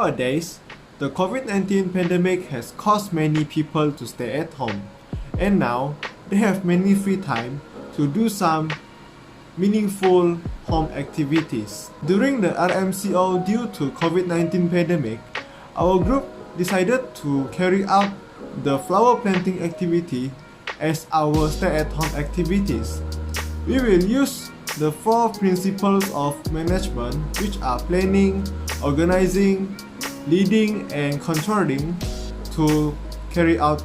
Nowadays, the COVID-19 pandemic has caused many people to stay at home, and now they have many free time to do some meaningful home activities. During the RMCO due to COVID-19 pandemic, our group decided to carry out the flower planting activity as our stay-at-home activities. We will use the 4 principles of management, which are planning, organizing, leading, and controlling to carry out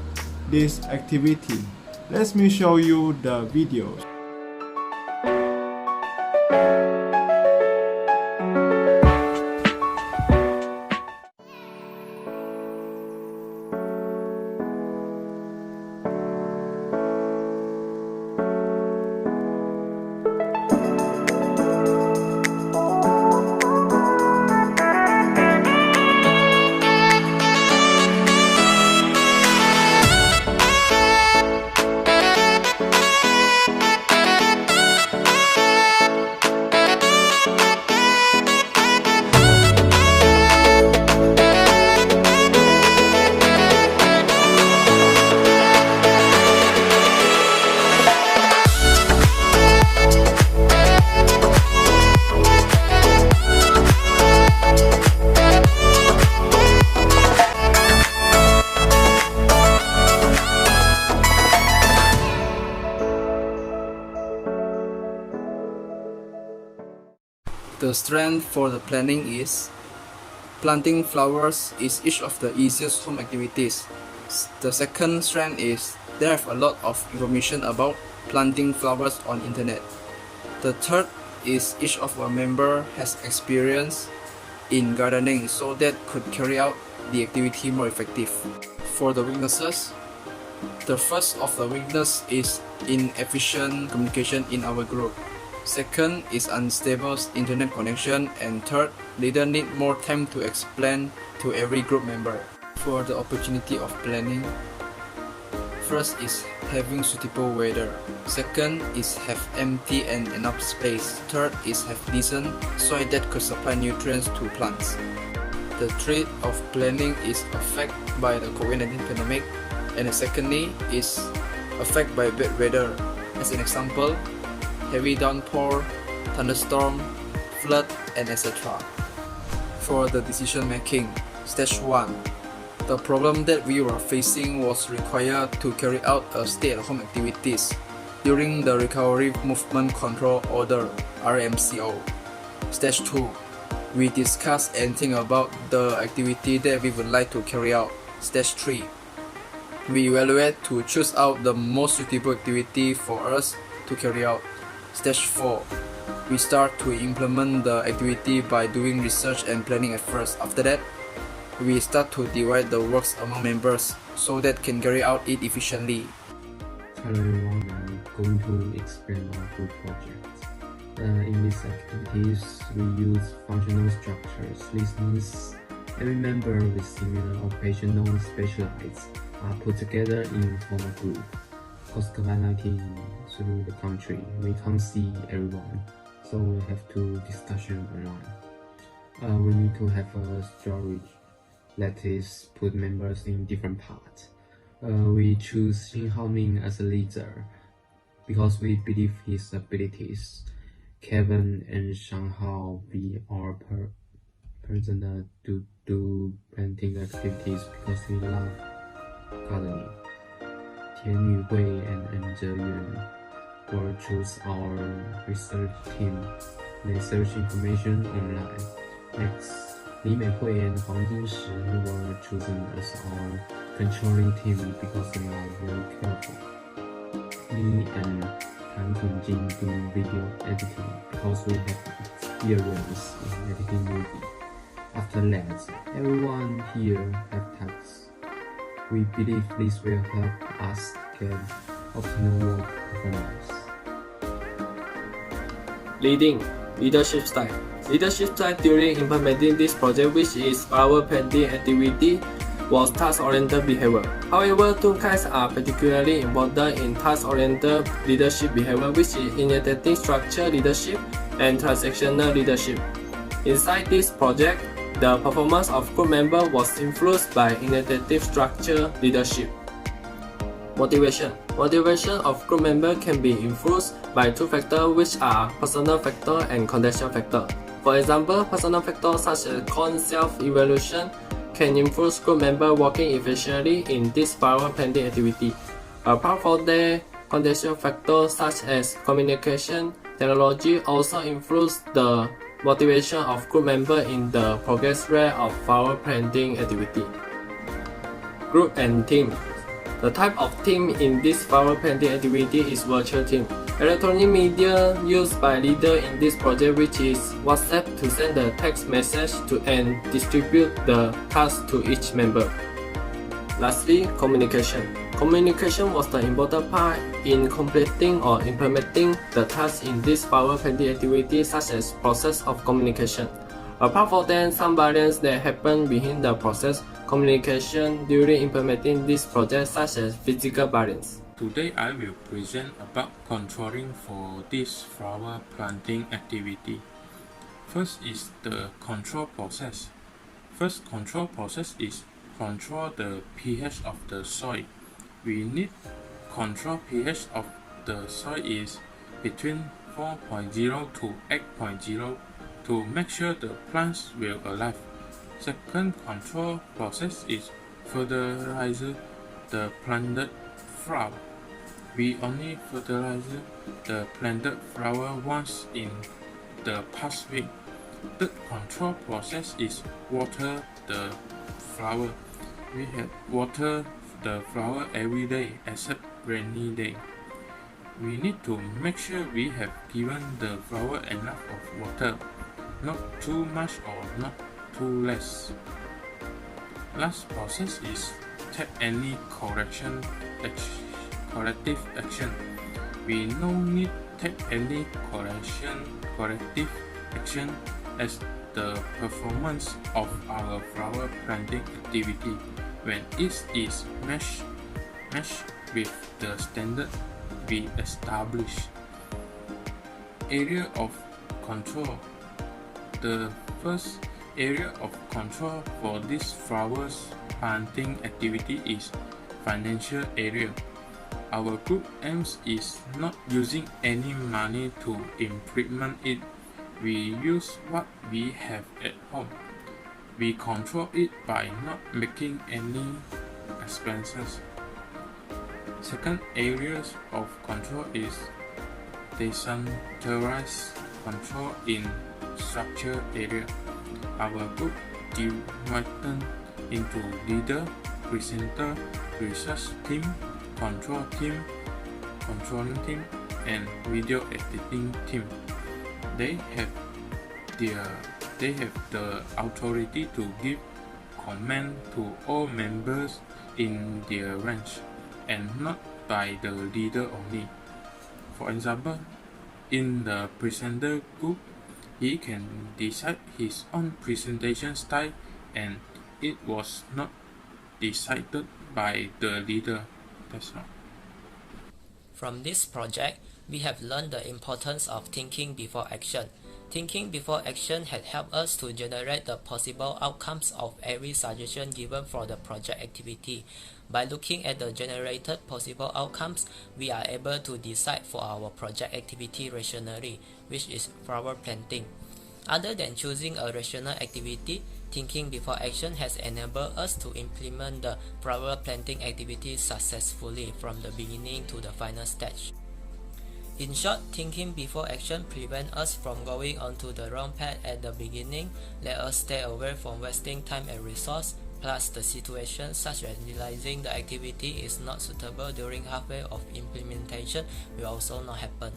this activity. Let me show you the videos. The strength for the planning is planting flowers is each of the easiest home activities. The second strength is there are a lot of information about planting flowers on internet. The third is each of our member has experience in gardening, so that could carry out the activity more effective. For the weaknesses, the first of the weakness is inefficient communication in our group. Second is unstable internet connection, and third, leader need more time to explain to every group member. For the opportunity of planning, first is having suitable weather. Second is have empty and enough space. Third is have decent soil that could supply nutrients to plants. The threat of planning is affected by the COVID-19 pandemic, and secondly is affected by bad weather. As an example, heavy downpour, thunderstorm, flood, and etc. For the decision making, stage 1. The problem that we were facing was required to carry out a stay-at-home activities during the Recovery Movement Control Order (RMCO). Stage 2. We discuss and think about the activity that we would like to carry out. Stage 3. We evaluate to choose out the most suitable activity for us to carry out. Stage 4. We start to implement the activity by doing research and planning at first. After that, we start to divide the works among members so that can carry out it efficiently. Hello everyone, I'm going to explain our group project. In these activities, we use functional structures. Listeners, every member with similar occupational specialities are put together in form a group. Because COVID-19 through the country, we can't see everyone, so we have to discussion online. We need to have a storage that is put members in different parts. We choose Xin Haoming as a leader because we believe his abilities. Kevin and Shang Hao be our person to do planting activities because we love gardening. Tian Yuhui and Zhe Yuan will choose our research team. They search information online. Next, Li Meihui and Huang Jinshi were chosen as our controlling team because they are very careful. Me and Han Tunjing do video editing because we have experience in editing movie. After that, everyone here have tasks. We believe this will help us get optimal work performance. Leadership style. Leadership style during implementing this project, which is our planting activity, was task-oriented behavior. However, 2 kinds are particularly important in task-oriented leadership behavior, which is initiating structured leadership and transactional leadership. Inside this project, The performance of group members was influenced by initiative structure leadership. Motivation. Motivation of group members can be influenced by two factors, which are personal factor and contextual factor. For example, personal factors such as self-evaluation can influence group members working efficiently in this power planning activity. Apart from that, contextual factors such as communication, technology also influence the motivation of group members in the progress rate of power planning activity. Group and team. The type of team in this power planning activity is virtual team. Electronic media used by leader in this project, which is WhatsApp, to send the text message to and distribute the task to each member. Lastly, communication. Communication was the important part in completing or implementing the tasks in this power planning activity, such as process of communication. Apart from that, some variants that happen behind the process communication during implementing this project, such as physical variants. Today I will present about controlling for this flower planting activity. First is the control process. First control process is control the pH of the soil. We need control pH of the soil is between 4.0 to 8.0 to make sure the plants will alive. Second control process is fertilize the planted flower. We only fertilize the planted flower once in the past week. Third control process is water the flower. We have water the flower every day except rainy day. We need to make sure we have given the flower enough of water, not too much or not too less. Last process is take any corrective action. We no need take any corrective action as the performance of our flower planting activity when it is matched with the standard we established. Area of control. The first area of control for this flowers planting activity is financial area. Our group aims is not using any money to implement it. We use what we have at home. We control it by not making any expenses. Second areas of control is decentralized control in structure area. Our group divided into leader, presenter, research team, control team, controlling team, and video editing team. They have the authority to give command to all members in their range and not by the leader only. For example, in the presenter group, he can decide his own presentation style and it was not decided by the leader. That's all. From this project, we have learned the importance of thinking before action. Thinking before action had helped us to generate the possible outcomes of every suggestion given for the project activity. By looking at the generated possible outcomes, we are able to decide for our project activity rationally, which is flower planting. Other than choosing a rational activity, thinking before action has enabled us to implement the flower planting activity successfully from the beginning to the final stage. In short, thinking before action prevents us from going onto the wrong path at the beginning, let us stay away from wasting time and resource, plus the situation such as realizing the activity is not suitable during halfway of implementation will also not happen.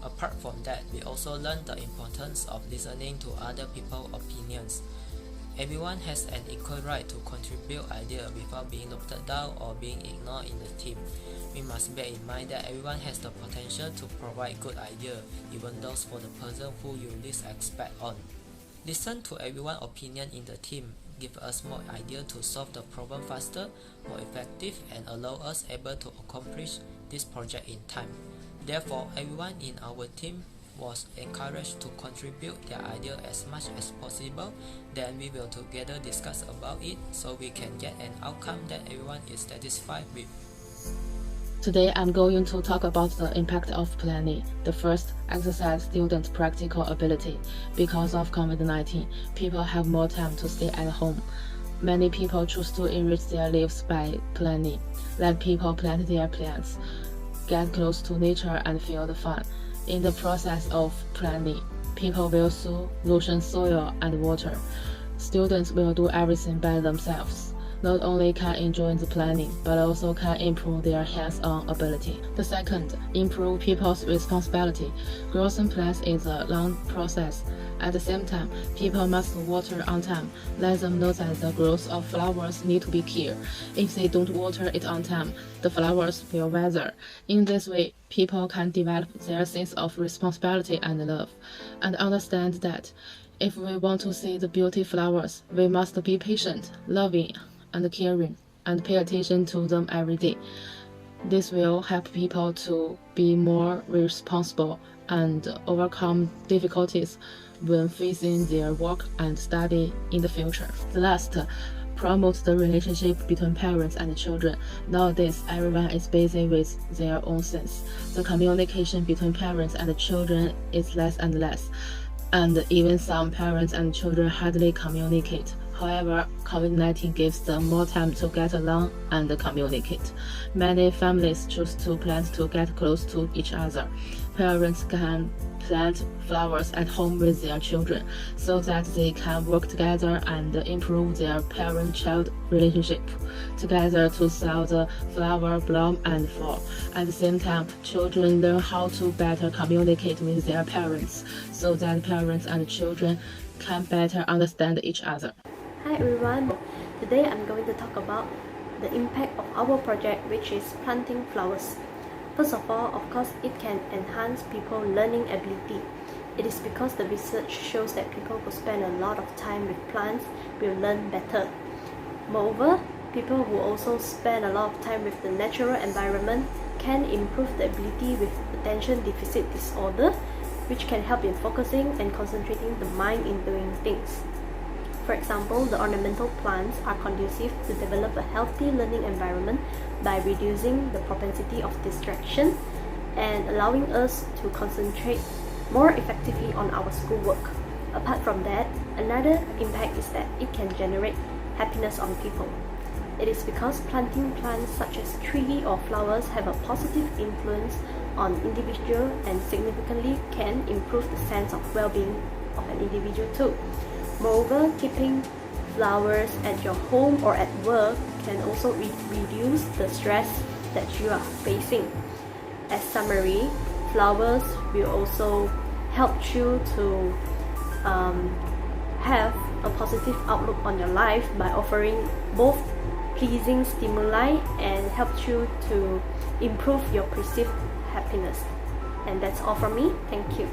Apart from that, we also learned the importance of listening to other people's opinions. Everyone has an equal right to contribute ideas without being looked down or being ignored in the team. We must bear in mind that everyone has the potential to provide good ideas, even those for the person who you least expect on. Listen to everyone's opinion in the team, give us more ideas to solve the problem faster, more effective, and allow us able to accomplish this project in time. Therefore, everyone in our team was encouraged to contribute their idea as much as possible, then we will together discuss about it so we can get an outcome that everyone is satisfied with. Today I'm going to talk about the impact of planning. The first, exercise student practical ability. Because of COVID-19, people have more time to stay at home. Many people choose to enrich their lives by planning. Let people plant their plants, get close to nature and feel the fun. In the process of planning, people will sow, lotion soil and water. Students will do everything by themselves. Not only can enjoy the planning, but also can improve their hands-on ability. The second, improve people's responsibility. Growing plants is a long process. At the same time, people must water on time. Let them know that the growth of flowers need to be cared. If they don't water it on time, the flowers will wither. In this way, people can develop their sense of responsibility and love, and understand that if we want to see the beauty flowers, we must be patient, loving, and caring, and pay attention to them every day. This will help people to be more responsible and overcome difficulties when facing their work and study in the future. The last, promote the relationship between parents and children. Nowadays, everyone is busy with their own things. The communication between parents and children is less and less, and even some parents and children hardly communicate. However, COVID-19 gives them more time to get along and communicate. Many families choose to plan to get close to each other. Parents can plant flowers at home with their children so that they can work together and improve their parent-child relationship together to see the flower bloom and fall. At the same time, children learn how to better communicate with their parents so that parents and children can better understand each other. Hi everyone, today I'm going to talk about the impact of our project, which is planting flowers. First of all, of course, it can enhance people's learning ability. It is because the research shows that people who spend a lot of time with plants will learn better. Moreover, people who also spend a lot of time with the natural environment can improve the ability with attention deficit disorder, which can help in focusing and concentrating the mind in doing things. For example, the ornamental plants are conducive to develop a healthy learning environment by reducing the propensity of distraction and allowing us to concentrate more effectively on our schoolwork. Apart from that, another impact is that it can generate happiness on people. It is because planting plants such as trees or flowers have a positive influence on individual and significantly can improve the sense of well-being of an individual too. Moreover, keeping flowers at your home or at work can also reduce the stress that you are facing. As summary, flowers will also help you to have a positive outlook on your life by offering both pleasing stimuli and help you to improve your perceived happiness. And that's all from me. Thank you.